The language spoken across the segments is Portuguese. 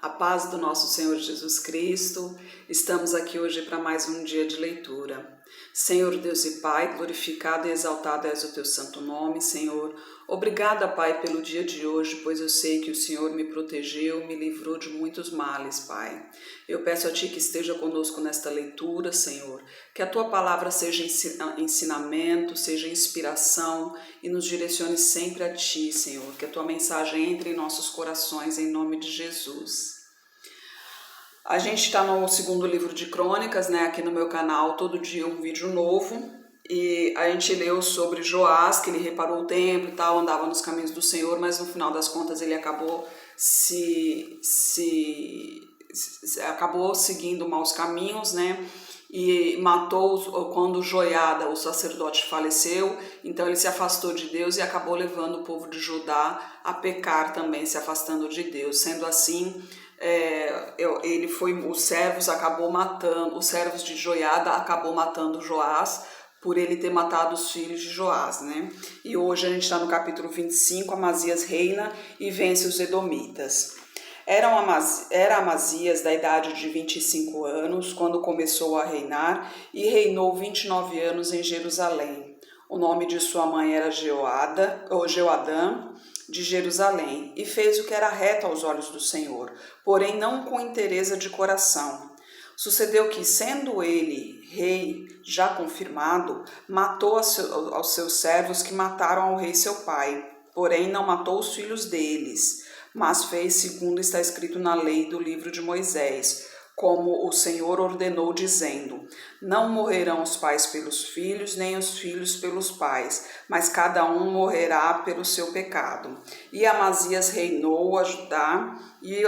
A paz do nosso Senhor Jesus Cristo, estamos aqui hoje para mais um dia de leitura. Senhor Deus e Pai, glorificado e exaltado és o teu santo nome, Senhor. Obrigada, Pai, pelo dia de hoje, pois eu sei que o Senhor me protegeu, me livrou de muitos males, Pai. Eu peço a Ti que esteja conosco nesta leitura, Senhor, que a Tua palavra seja ensinamento, seja inspiração e nos direcione sempre a Ti, Senhor, que a Tua mensagem entre em nossos corações, em nome de Jesus. A gente está no segundo livro de Crônicas, né? Aqui no meu canal, todo dia um vídeo novo. E a gente leu sobre Joás, que ele reparou o templo e tal, andava nos caminhos do Senhor, mas no final das contas ele acabou acabou seguindo maus caminhos, né? E matou quando Joiada, o sacerdote, faleceu. Então ele se afastou de Deus e acabou levando o povo de Judá a pecar também, se afastando de Deus. Sendo assim, os servos de Joiada acabou matando Joás por ele ter matado os filhos de Joás, né? E hoje a gente está no capítulo 25, Amazias reina e vence os edomitas. Era Amazias da idade de 25 anos quando começou a reinar e reinou 29 anos em Jerusalém. O nome de sua mãe era Jeoadã, de Jerusalém, e fez o que era reto aos olhos do Senhor, porém não com inteireza de coração. Sucedeu que, sendo ele rei já confirmado, matou aos seus servos que mataram ao rei seu pai, porém não matou os filhos deles, mas fez segundo está escrito na lei do livro de Moisés, como o Senhor ordenou, dizendo: não morrerão os pais pelos filhos, nem os filhos pelos pais, mas cada um morrerá pelo seu pecado. E Amazias reinou a Judá e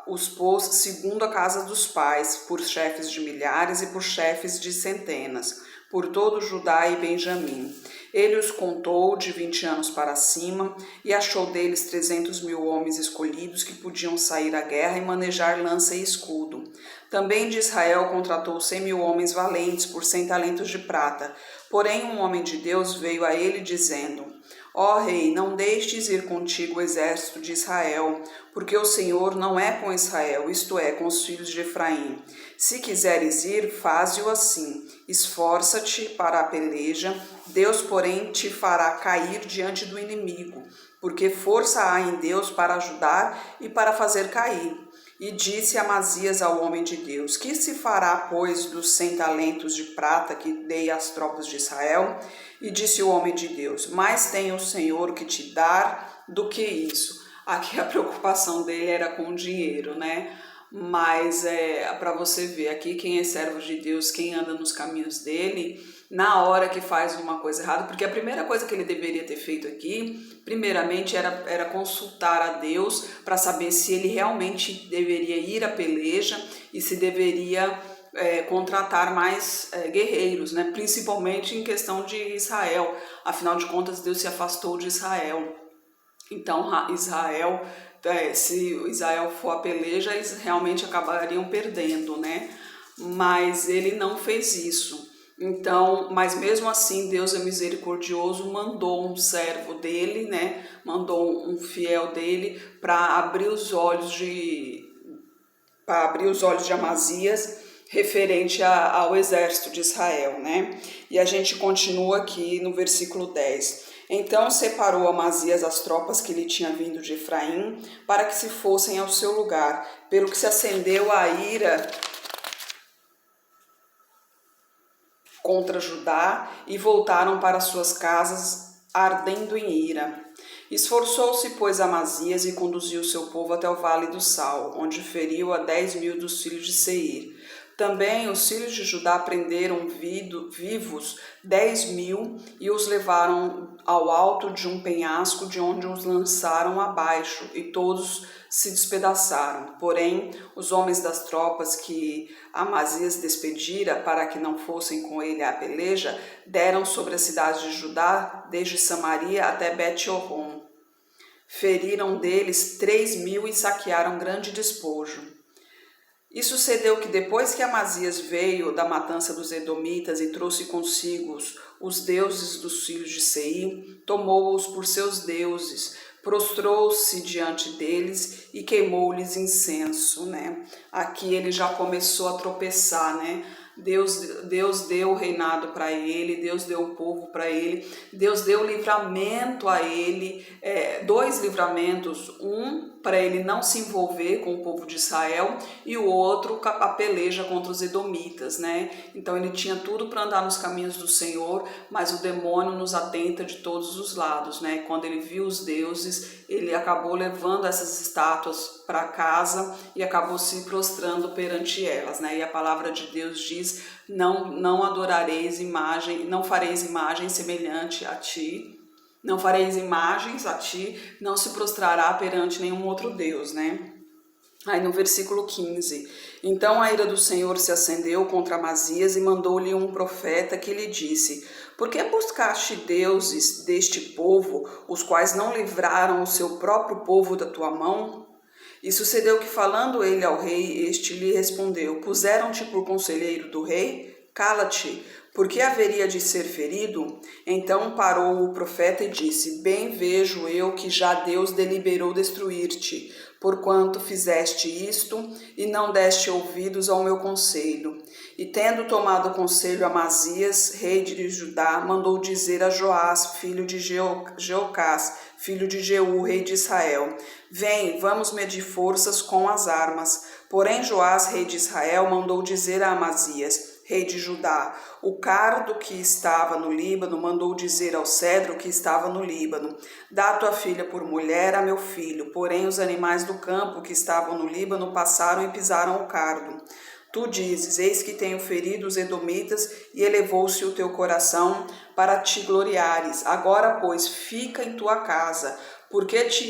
os pôs segundo a casa dos pais, por chefes de milhares e por chefes de centenas, por todo Judá e Benjamim. Ele os contou de 20 anos para cima e achou deles 300.000 homens escolhidos que podiam sair à guerra e manejar lança e escudo. Também de Israel contratou 100.000 homens valentes por 100 talentos de prata. Porém um homem de Deus veio a ele dizendo: ó rei, não deixes ir contigo o exército de Israel, porque o Senhor não é com Israel, isto é, com os filhos de Efraim. Se quiseres ir, faze-o assim. Esforça-te para a peleja, Deus, porém, te fará cair diante do inimigo, porque força há em Deus para ajudar e para fazer cair. E disse Amazias ao homem de Deus: que se fará, pois, dos 100 talentos de prata que dei às tropas de Israel? E disse o homem de Deus: mais tem o Senhor que te dar do que isso. Aqui a preocupação dele era com o dinheiro, né? Mas para você ver, aqui quem é servo de Deus, quem anda nos caminhos dele, na hora que faz uma coisa errada, porque a primeira coisa que ele deveria ter feito aqui, primeiramente, era consultar a Deus para saber se ele realmente deveria ir à peleja e se deveria contratar mais guerreiros, né? Principalmente em questão de Israel. Afinal de contas, Deus se afastou de Israel. Então, se Israel for a peleja, eles realmente acabariam perdendo, né? Mas ele não fez isso. Então, mas mesmo assim, Deus é misericordioso, mandou um servo dele, né? Mandou um fiel dele para abrir os olhos de Amazias referente ao exército de Israel, né? E a gente continua aqui no versículo 10. Então separou Amazias as tropas que lhe tinha vindo de Efraim, para que se fossem ao seu lugar, pelo que se acendeu a ira contra Judá, e voltaram para suas casas, ardendo em ira. Esforçou-se, pois, Amazias e conduziu seu povo até o vale do Sal, onde feriu a 10.000 dos filhos de Seir. Também os filhos de Judá prenderam vivos 10.000 e os levaram ao alto de um penhasco, de onde os lançaram abaixo, e todos se despedaçaram. Porém, os homens das tropas que Amazias despedira para que não fossem com ele à peleja, deram sobre a cidade de Judá, desde Samaria até Bet-Horon. Feriram deles 3.000 e saquearam grande despojo. E sucedeu que depois que Amazias veio da matança dos edomitas e trouxe consigo os deuses dos filhos de Seir, tomou-os por seus deuses, prostrou-se diante deles e queimou-lhes incenso, né? Aqui ele já começou a tropeçar, né? Deus deu o reinado para ele, Deus deu o povo para ele, Deus deu livramento a ele, dois livramentos, um para ele não se envolver com o povo de Israel e o outro a peleja contra os edomitas, né? Então ele tinha tudo para andar nos caminhos do Senhor, mas o demônio nos atenta de todos os lados, né? Quando ele viu os deuses, ele acabou levando essas estátuas para casa e acabou se prostrando perante elas, né? E a palavra de Deus diz: não adorareis imagem, não fareis imagem semelhante a ti. Não fareis imagens a ti, não se prostrará perante nenhum outro Deus, né? Aí no versículo 15, então a ira do Senhor se acendeu contra Amazias e mandou-lhe um profeta que lhe disse: por que buscaste deuses deste povo, os quais não livraram o seu próprio povo da tua mão? E sucedeu que, falando ele ao rei, este lhe respondeu: puseram-te por conselheiro do rei? Cala-te, porque haveria de ser ferido? Então parou o profeta e disse: bem vejo eu que já Deus deliberou destruir-te, porquanto fizeste isto e não deste ouvidos ao meu conselho. E tendo tomado conselho Amazias, rei de Judá, mandou dizer a Joás, filho de Jeocás, filho de Jeú, rei de Israel: vem, vamos medir forças com as armas. Porém Joás, rei de Israel, mandou dizer a Amazias, rei de Judá: o cardo que estava no Líbano mandou dizer ao cedro que estava no Líbano: dá tua filha por mulher a meu filho. Porém os animais do campo que estavam no Líbano passaram e pisaram o cardo. Tu dizes: eis que tenho ferido os edomitas, e elevou-se o teu coração para te gloriares. Agora, pois, fica em tua casa. Por que te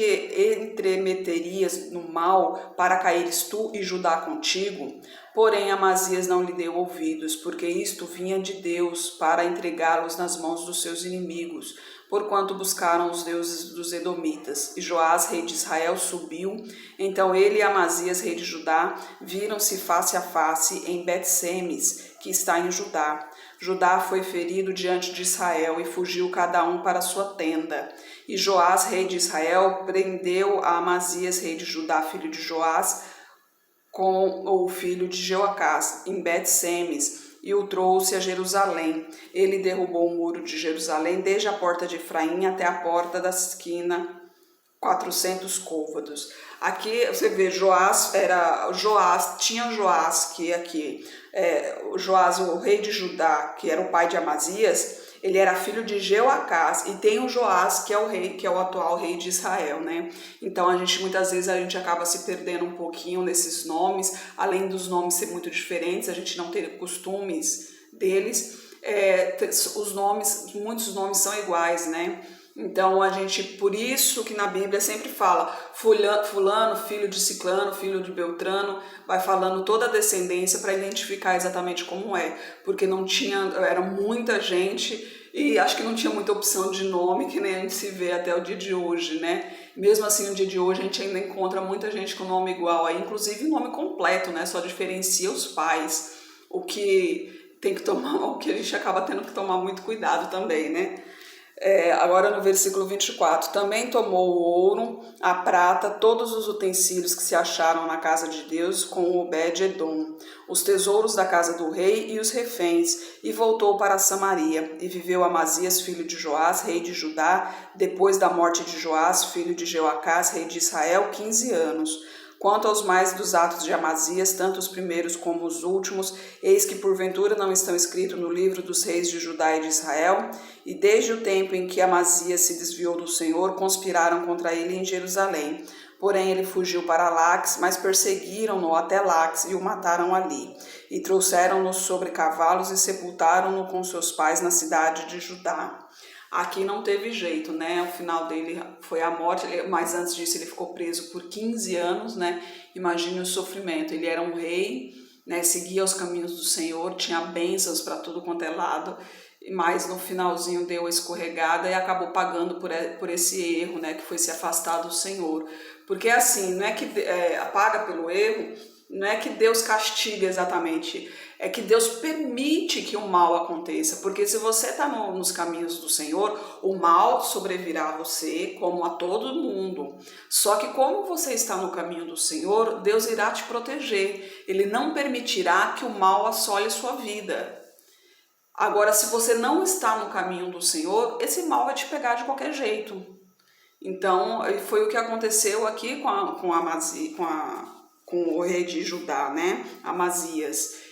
entremeterias no mal, para caíres tu e Judá contigo? Porém Amazias não lhe deu ouvidos, porque isto vinha de Deus, para entregá-los nas mãos dos seus inimigos, porquanto buscaram os deuses dos edomitas. E Joás, rei de Israel, subiu. Então ele e Amazias, rei de Judá, viram-se face a face em Bet-Semes, que está em Judá. Judá foi ferido diante de Israel, e fugiu cada um para sua tenda. E Joás, rei de Israel, prendeu a Amazias, rei de Judá, filho de Joás, com o filho de Jeoacás, em Bet-Semes, e o trouxe a Jerusalém. Ele derrubou o muro de Jerusalém, desde a porta de Efraim até a porta da esquina, 400 côvados. Aqui você vê, tinha Joás, que aqui, Joás, o rei de Judá, que era o pai de Amazias, ele era filho de Jeoacás, e tem o Joás, que é o rei, que é o atual rei de Israel, né? Então muitas vezes a gente acaba se perdendo um pouquinho nesses nomes, além dos nomes ser muito diferentes, a gente não ter costumes deles, muitos nomes são iguais, né? Então por isso que na Bíblia sempre fala fulano, filho de ciclano, filho de beltrano, vai falando toda a descendência para identificar exatamente como é, porque era muita gente e acho que não tinha muita opção de nome, que nem a gente se vê até o dia de hoje, né? Mesmo assim, no dia de hoje a gente ainda encontra muita gente com nome igual, aí, inclusive o nome completo, né? Só diferencia os pais, o que a gente acaba tendo que tomar muito cuidado também, né? Agora no versículo 24, também tomou o ouro, a prata, todos os utensílios que se acharam na casa de Deus com Obed-edom, os tesouros da casa do rei e os reféns, e voltou para Samaria. E viveu Amazias, filho de Joás, rei de Judá, depois da morte de Joás, filho de Jeoacás, rei de Israel, 15 anos. Quanto aos mais dos atos de Amazias, tanto os primeiros como os últimos, eis que porventura não estão escritos no livro dos reis de Judá e de Israel? E desde o tempo em que Amazias se desviou do Senhor, conspiraram contra ele em Jerusalém. Porém ele fugiu para Laques, mas perseguiram-no até Laques e o mataram ali. E trouxeram-no sobre cavalos e sepultaram-no com seus pais na cidade de Judá. Aqui não teve jeito, né? O final dele foi a morte, mas antes disso ele ficou preso por 15 anos, né? Imagine o sofrimento. Ele era um rei, né? Seguia os caminhos do Senhor, tinha bênçãos para tudo quanto é lado, mas no finalzinho deu a escorregada e acabou pagando por esse erro, né, que foi se afastar do Senhor. Porque assim, não é que paga pelo erro, não é que Deus castiga exatamente, é que Deus permite que o mal aconteça, porque se você está nos caminhos do Senhor, o mal sobrevirá a você, como a todo mundo. Só que como você está no caminho do Senhor, Deus irá te proteger, Ele não permitirá que o mal assole sua vida. Agora, se você não está no caminho do Senhor, esse mal vai te pegar de qualquer jeito. Então, foi o que aconteceu aqui com o rei de Judá, né? Amazias.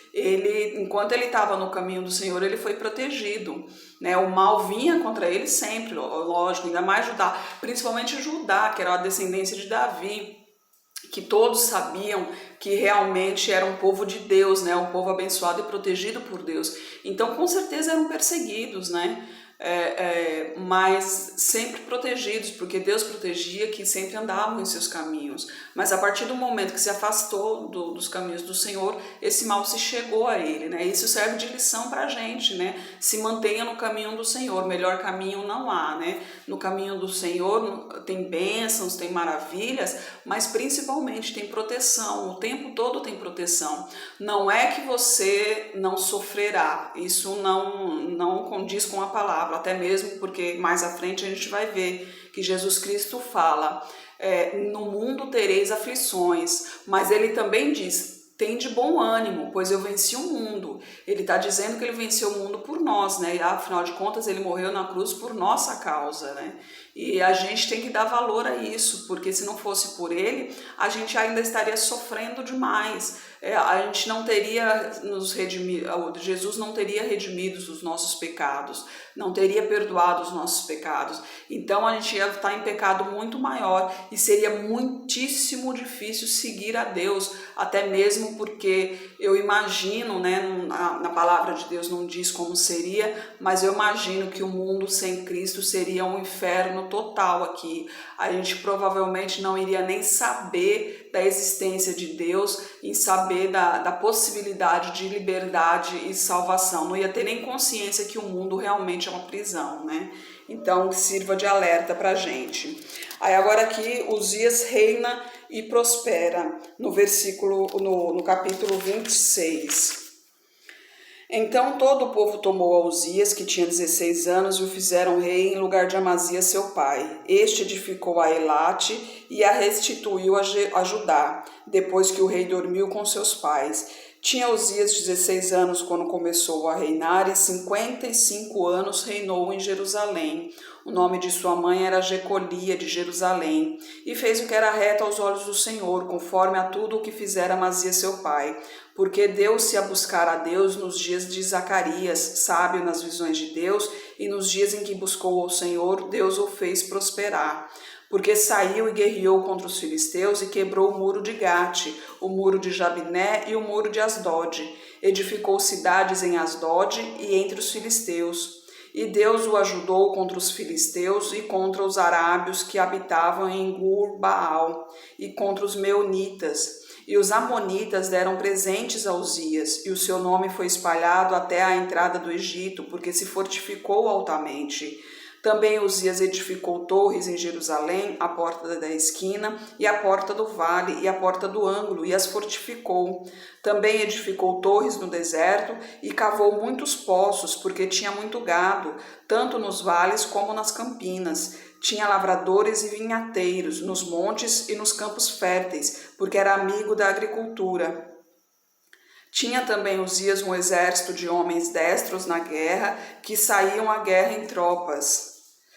Enquanto ele estava no caminho do Senhor, ele foi protegido, né? O mal vinha contra ele sempre, lógico, ainda mais Judá, principalmente Judá, que era a descendência de Davi, que todos sabiam que realmente era um povo de Deus, né? Um povo abençoado e protegido por Deus. Então, com certeza eram perseguidos, né? Mas sempre protegidos, porque Deus protegia, que sempre andavam em seus caminhos. Mas a partir do momento que se afastou dos caminhos do Senhor, esse mal se chegou a ele, né? Isso serve de lição para a gente, né? Se mantenha no caminho do Senhor, melhor caminho não há, né? No caminho do Senhor tem bênçãos, tem maravilhas, mas principalmente tem proteção, o tempo todo tem proteção. Não é que você não sofrerá, isso não condiz com a palavra, até mesmo porque mais à frente a gente vai ver que Jesus Cristo fala, no mundo tereis aflições, mas ele também diz, tem de bom ânimo, pois eu venci o mundo. Ele está dizendo que ele venceu o mundo por nós, né? E afinal de contas ele morreu na cruz por nossa causa, né? E a gente tem que dar valor a isso, porque se não fosse por ele, a gente ainda estaria sofrendo demais. A gente não teria nos redimido, Jesus não teria redimido os nossos pecados, não teria perdoado os nossos pecados. Então a gente ia estar em pecado muito maior e seria muitíssimo difícil seguir a Deus, até mesmo porque eu imagino, né, na palavra de Deus não diz como seria, mas eu imagino que o mundo sem Cristo seria um inferno total aqui. A gente provavelmente não iria nem saber da existência de Deus, em saber da possibilidade de liberdade e salvação. Não ia ter nem consciência que o mundo realmente é uma prisão, né? Então, sirva de alerta pra gente. Aí agora aqui, Uzias reina e prospera, no capítulo 26. Então todo o povo tomou a Uzias, que tinha 16 anos, e o fizeram rei em lugar de Amazias seu pai. Este edificou a Elate e a restituiu a Judá, depois que o rei dormiu com seus pais. Tinha Uzias 16 anos quando começou a reinar, e 55 anos reinou em Jerusalém. O nome de sua mãe era Jecolia de Jerusalém, e fez o que era reto aos olhos do Senhor, conforme a tudo o que fizera Amazias seu pai, porque deu-se a buscar a Deus nos dias de Zacarias, sábio nas visões de Deus, e nos dias em que buscou ao Senhor, Deus o fez prosperar. Porque saiu e guerreou contra os filisteus e quebrou o muro de Gate, o muro de Jabiné e o muro de Asdod. Edificou cidades em Asdod e entre os filisteus. E Deus o ajudou contra os filisteus e contra os arábios que habitavam em Gur-Baal e contra os meunitas. E os amonitas deram presentes a Uzias, e o seu nome foi espalhado até a entrada do Egito, porque se fortificou altamente. Também Uzias edificou torres em Jerusalém, a porta da esquina, e a porta do vale, e a porta do ângulo, e as fortificou. Também edificou torres no deserto, e cavou muitos poços, porque tinha muito gado, tanto nos vales como nas campinas. Tinha lavradores e vinhateiros, nos montes e nos campos férteis, porque era amigo da agricultura. Tinha também Uzias um exército de homens destros na guerra, que saíam à guerra em tropas,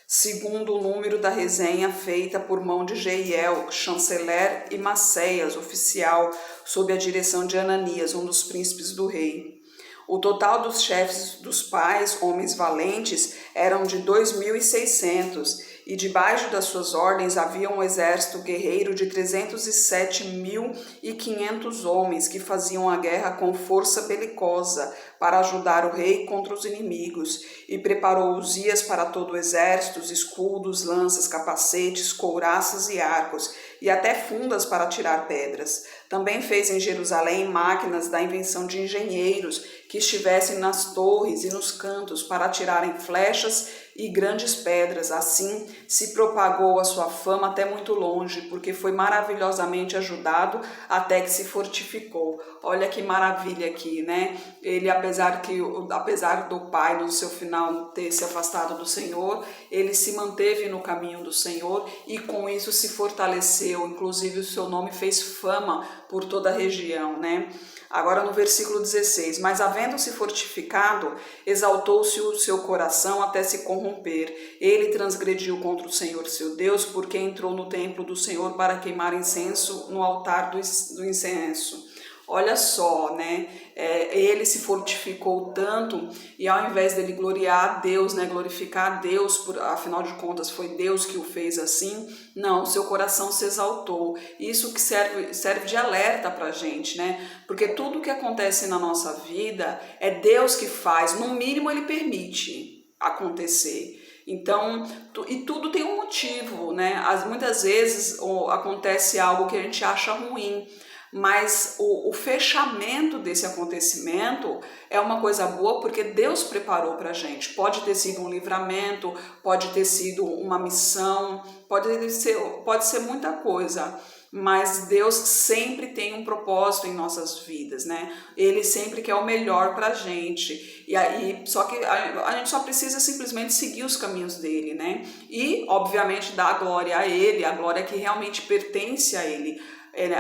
segundo o número da resenha feita por mão de Jeiel, chanceler, e Maceias, oficial, sob a direção de Ananias, um dos príncipes do rei. O total dos chefes dos pais, homens valentes, eram de 2.600, e debaixo das suas ordens havia um exército guerreiro de 307.500 homens que faziam a guerra com força belicosa para ajudar o rei contra os inimigos. E preparou Uzias para todo o exército escudos, lanças, capacetes, couraças e arcos, e até fundas para tirar pedras. Também fez em Jerusalém máquinas da invenção de engenheiros que estivessem nas torres e nos cantos para atirarem flechas e grandes pedras. Assim se propagou a sua fama até muito longe, porque foi maravilhosamente ajudado até que se fortificou. Olha que maravilha aqui, né? Ele, apesar do pai no seu final ter se afastado do Senhor, ele se manteve no caminho do Senhor e com isso se fortaleceu. Inclusive o seu nome fez fama por toda a região, né? Agora no versículo 16, mas havendo-se fortificado, exaltou-se o seu coração até se corromper. Ele transgrediu contra o Senhor seu Deus, porque entrou no templo do Senhor para queimar incenso no altar do incenso. Olha só, né? Ele se fortificou tanto e ao invés dele gloriar a Deus, né? Glorificar a Deus, afinal de contas foi Deus que o fez assim, não, seu coração se exaltou. Isso que serve de alerta pra gente, né? Porque tudo que acontece na nossa vida é Deus que faz, no mínimo ele permite acontecer. Então, e tudo tem um motivo, né? Muitas vezes acontece algo que a gente acha ruim, mas o fechamento desse acontecimento é uma coisa boa porque Deus preparou para a gente. Pode ter sido um livramento, pode ter sido uma missão, pode ser muita coisa, mas Deus sempre tem um propósito em nossas vidas, né? Ele sempre quer o melhor para a gente. E aí, só que a gente só precisa simplesmente seguir os caminhos dele, né? E, obviamente, dar a glória a ele, a glória que realmente pertence a ele.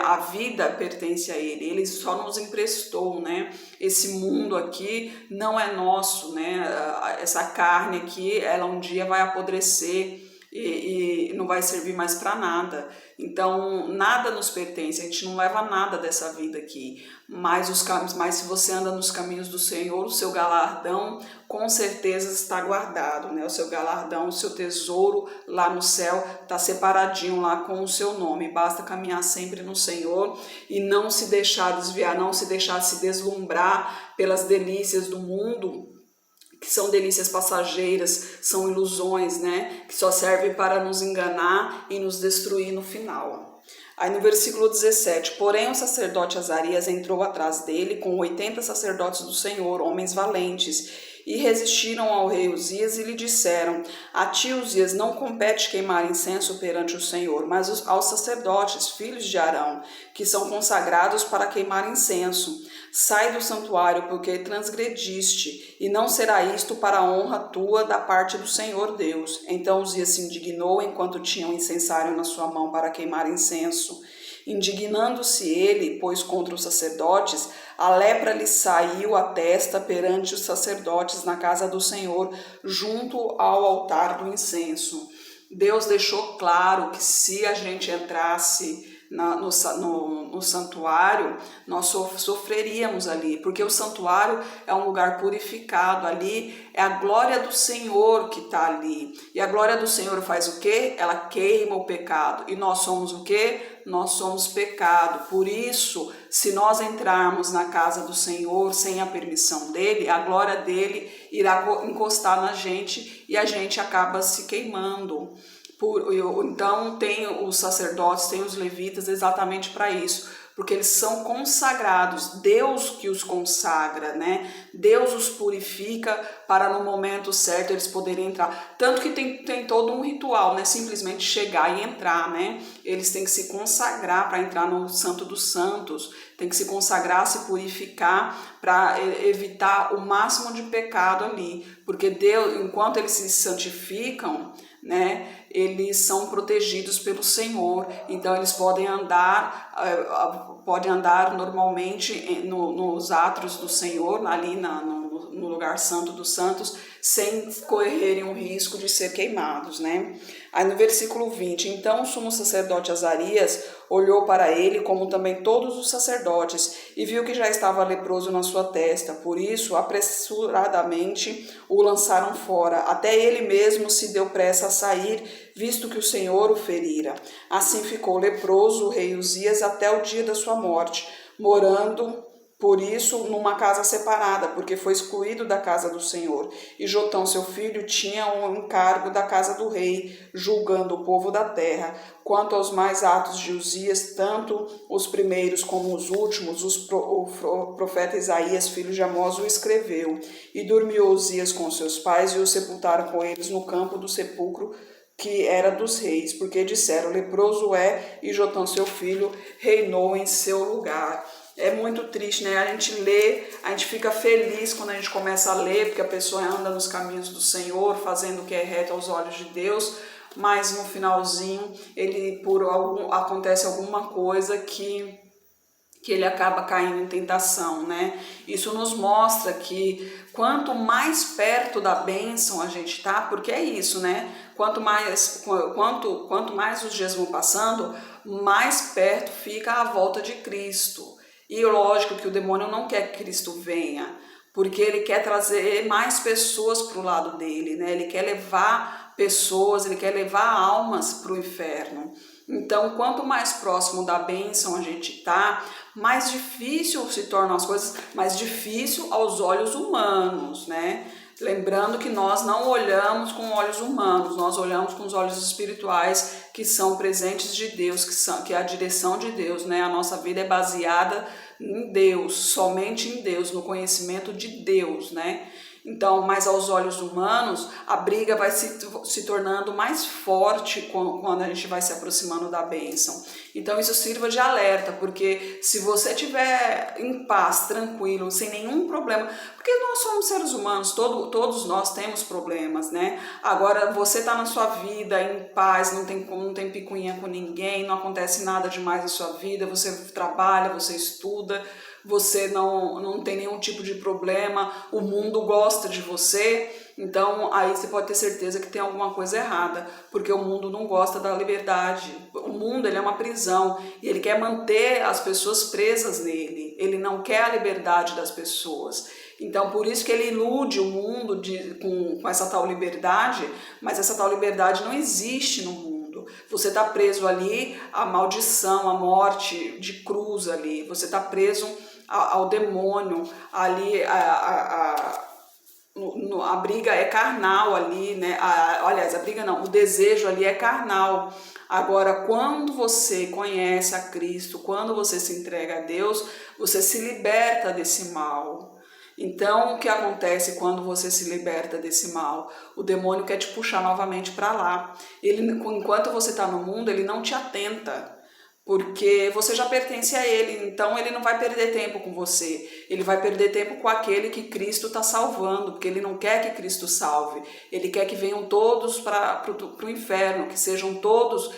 A vida pertence a ele só nos emprestou, né? Esse mundo aqui não é nosso, né? Essa carne aqui, ela um dia vai apodrecer e não vai servir mais para nada. Então, nada nos pertence, a gente não leva nada dessa vida aqui. Mas se você anda nos caminhos do Senhor, o seu galardão com certeza está guardado, né? O seu galardão, o seu tesouro lá no céu está separadinho lá com o seu nome. Basta caminhar sempre no Senhor e não se deixar desviar, não se deixar se deslumbrar pelas delícias do mundo, que são delícias passageiras, são ilusões, né? Que só servem para nos enganar e nos destruir no final. Aí no versículo 17, porém o sacerdote Azarias entrou atrás dele com 80 sacerdotes do Senhor, homens valentes, e resistiram ao rei Uzias e lhe disseram: a ti, Uzias, não compete queimar incenso perante o Senhor, mas aos sacerdotes, filhos de Arão, que são consagrados para queimar incenso. Sai do santuário, porque transgrediste, e não será isto para a honra tua da parte do Senhor Deus. Então Uzias se indignou enquanto tinha um incensário na sua mão para queimar incenso. Indignando-se ele, pois contra os sacerdotes, a lepra lhe saiu à testa perante os sacerdotes na casa do Senhor, junto ao altar do incenso. Deus deixou claro que se a gente entrasse no santuário, nós sofreríamos ali, porque o santuário é um lugar purificado, ali é a glória do Senhor que está ali, e a glória do Senhor faz o quê? Ela queima o pecado, e nós somos o quê? Nós somos pecado. Por isso, se nós entrarmos na casa do Senhor sem a permissão dele, a glória dele irá encostar na gente e a gente acaba se queimando. Então tem os sacerdotes, tem os levitas exatamente para isso, porque eles são consagrados, Deus que os consagra, né? Deus os purifica para no momento certo eles poderem entrar. Tanto que tem todo um ritual, né? Simplesmente chegar e entrar, né? Eles têm que se consagrar para entrar no Santo dos Santos, tem que se consagrar, se purificar para evitar o máximo de pecado ali, porque Deus, enquanto eles se santificam, né, eles são protegidos pelo Senhor, então eles podem andar normalmente nos átrios do Senhor, ali no no lugar santo dos santos, sem correrem o risco de ser queimados, né? Aí no versículo 20, então o sumo sacerdote Azarias olhou para ele, como também todos os sacerdotes, e viu que já estava leproso na sua testa. Por isso, apressuradamente o lançaram fora. Até ele mesmo se deu pressa a sair, visto que o Senhor o ferira. Assim ficou leproso o rei Uzias até o dia da sua morte, morando por isso numa casa separada, porque foi excluído da casa do Senhor. E Jotão, seu filho, tinha um encargo da casa do rei, julgando o povo da terra. Quanto aos mais atos de Uzias, tanto os primeiros como os últimos, o profeta Isaías, filho de Amós, o escreveu. E dormiu Uzias com seus pais, e o sepultaram com eles no campo do sepulcro que era dos reis, porque disseram, leproso é, e Jotão, seu filho, reinou em seu lugar. É muito triste, né? A gente lê, a gente fica feliz quando a gente começa a ler, porque a pessoa anda nos caminhos do Senhor, fazendo o que é reto aos olhos de Deus, mas no finalzinho acontece alguma coisa que ele acaba caindo em tentação, né? Isso nos mostra que quanto mais perto da bênção a gente tá, porque é isso, né? Quanto mais os dias vão passando, mais perto fica a volta de Cristo. E lógico que o demônio não quer que Cristo venha, porque ele quer trazer mais pessoas para o lado dele, né? Ele quer levar pessoas, ele quer levar almas para o inferno. Então, quanto mais próximo da bênção a gente está, mais difícil se tornam as coisas, mais difícil aos olhos humanos, né? Lembrando que nós não olhamos com olhos humanos, nós olhamos com os olhos espirituais que são presentes de Deus, que é a direção de Deus, né? A nossa vida é baseada em Deus, somente em Deus, no conhecimento de Deus, né? Então, mas aos olhos humanos, a briga vai se tornando mais forte quando a gente vai se aproximando da bênção. Então, isso sirva de alerta, porque se você estiver em paz, tranquilo, sem nenhum problema, porque nós somos seres humanos, todos nós temos problemas, né? Agora, você está na sua vida em paz, não tem picuinha com ninguém, não acontece nada demais na sua vida, você trabalha, você estuda, você não tem nenhum tipo de problema, o mundo gosta de você, então aí você pode ter certeza que tem alguma coisa errada, porque o mundo não gosta da liberdade. O mundo, ele é uma prisão e ele quer manter as pessoas presas nele, ele não quer a liberdade das pessoas. Então, por isso que ele ilude o mundo com essa tal liberdade, mas essa tal liberdade não existe no mundo. Você está preso ali à maldição, à morte de cruz ali, você está preso ao demônio, ali a briga é carnal ali, né? Aliás, a briga não, o desejo ali é carnal. Agora, quando você conhece a Cristo, quando você se entrega a Deus, você se liberta desse mal. Então, o que acontece quando você se liberta desse mal? O demônio quer te puxar novamente para lá. Enquanto você está no mundo, ele não te atenta, porque você já pertence a ele, então ele não vai perder tempo com você, ele vai perder tempo com aquele que Cristo está salvando, porque ele não quer que Cristo salve, ele quer que venham todos para o inferno, que sejam todos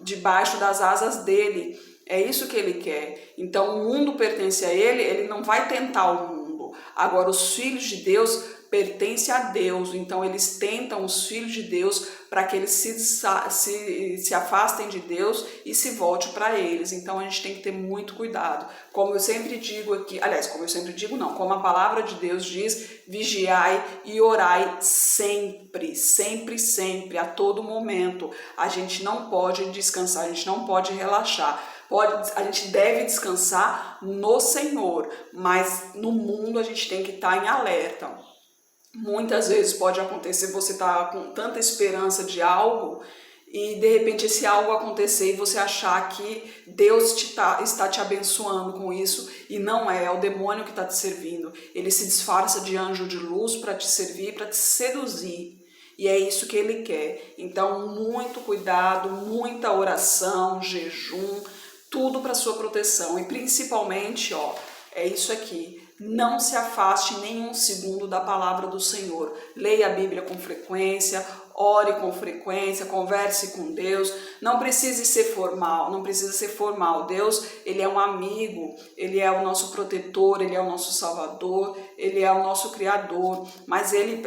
debaixo das asas dele, é isso que ele quer. Então o mundo pertence a ele, ele não vai tentar o mundo. Agora os filhos de Deus pertencem a Deus, então eles tentam os filhos de Deus para que eles se afastem de Deus e se volte para eles. Então a gente tem que ter muito cuidado. Como eu sempre digo aqui, aliás, como eu sempre digo não, como a palavra de Deus diz, vigiai e orai sempre, sempre, sempre, a todo momento. A gente não pode descansar, a gente não pode relaxar. A gente deve descansar no Senhor, mas no mundo a gente tem que estar em alerta. Muitas vezes pode acontecer, você tá com tanta esperança de algo e de repente esse algo acontecer e você achar que Deus está te abençoando com isso, e não é o demônio que está te servindo. Ele se disfarça de anjo de luz para te servir, para te seduzir. E é isso que ele quer. Então, muito cuidado, muita oração, jejum, tudo para sua proteção. E principalmente, é isso aqui. Não se afaste nem um segundo da palavra do Senhor. Leia a Bíblia com frequência, ore com frequência, converse com Deus. Não precisa ser formal, não precisa ser formal. Deus, ele é um amigo, ele é o nosso protetor, ele é o nosso salvador, ele é o nosso criador, mas ele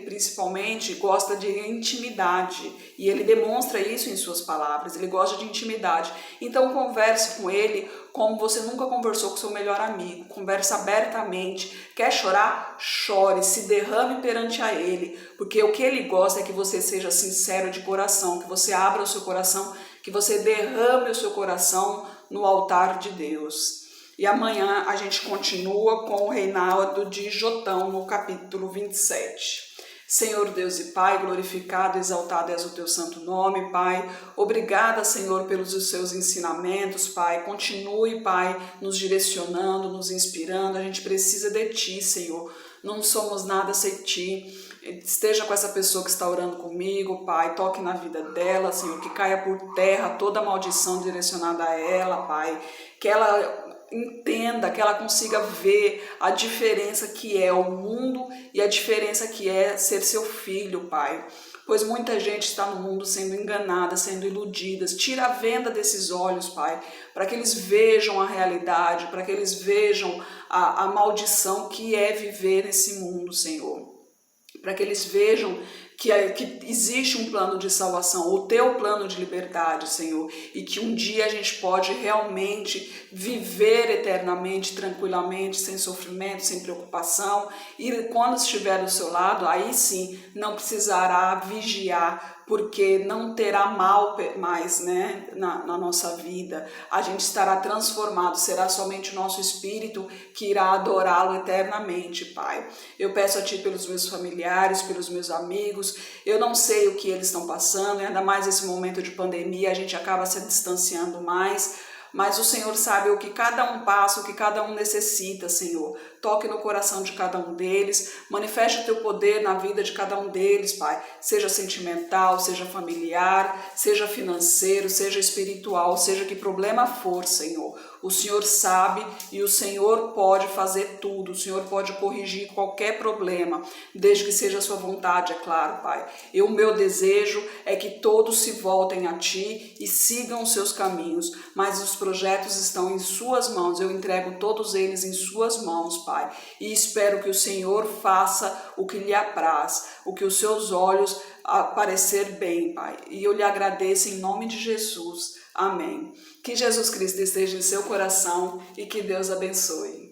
principalmente gosta de intimidade e ele demonstra isso em suas palavras. Ele gosta de intimidade. Então converse com ele como você nunca conversou com seu melhor amigo. Converse abertamente. Quer chorar? Chore, se derrame perante a ele, porque o que ele gosta é que você seja sincero de coração, que você abra o seu coração, que você derrame o seu coração no altar de Deus. E amanhã a gente continua com o reinado de Jotão no capítulo 27. Senhor Deus e Pai, glorificado, exaltado és o teu santo nome, Pai. Obrigada, Senhor, pelos seus ensinamentos, Pai. Continue, Pai, nos direcionando, nos inspirando. A gente precisa de Ti, Senhor. Não somos nada sem Ti. Esteja com essa pessoa que está orando comigo, Pai. Toque na vida dela, Senhor. Que caia por terra toda maldição direcionada a ela, Pai. Que ela entenda, que ela consiga ver a diferença que é o mundo e a diferença que é ser seu filho, Pai. Pois muita gente está no mundo sendo enganada, sendo iludida. Tira a venda desses olhos, Pai, para que eles vejam a realidade, para que eles vejam a maldição que é viver nesse mundo, Senhor. Para que eles vejam que existe um plano de salvação, o teu plano de liberdade, Senhor, e que um dia a gente pode realmente viver eternamente, tranquilamente, sem sofrimento, sem preocupação, e quando estiver do seu lado, aí sim, não precisará vigiar, porque não terá mal mais, né, na nossa vida. A gente estará transformado, será somente o nosso espírito que irá adorá-lo eternamente, Pai. Eu peço a Ti pelos meus familiares, pelos meus amigos. Eu não sei o que eles estão passando, e ainda mais nesse momento de pandemia, a gente acaba se distanciando mais, mas o Senhor sabe o que cada um passa, o que cada um necessita, Senhor. Toque no coração de cada um deles, manifeste o teu poder na vida de cada um deles, Pai. Seja sentimental, seja familiar, seja financeiro, seja espiritual, seja que problema for, Senhor. O Senhor sabe e o Senhor pode fazer tudo, o Senhor pode corrigir qualquer problema, desde que seja a sua vontade, é claro, Pai. E o meu desejo é que todos se voltem a Ti e sigam os seus caminhos, mas os projetos estão em suas mãos, eu entrego todos eles em suas mãos, Pai, e espero que o Senhor faça o que lhe apraz, o que os seus olhos parecer bem, Pai, e eu lhe agradeço em nome de Jesus. Amém. Que Jesus Cristo esteja em seu coração e que Deus abençoe.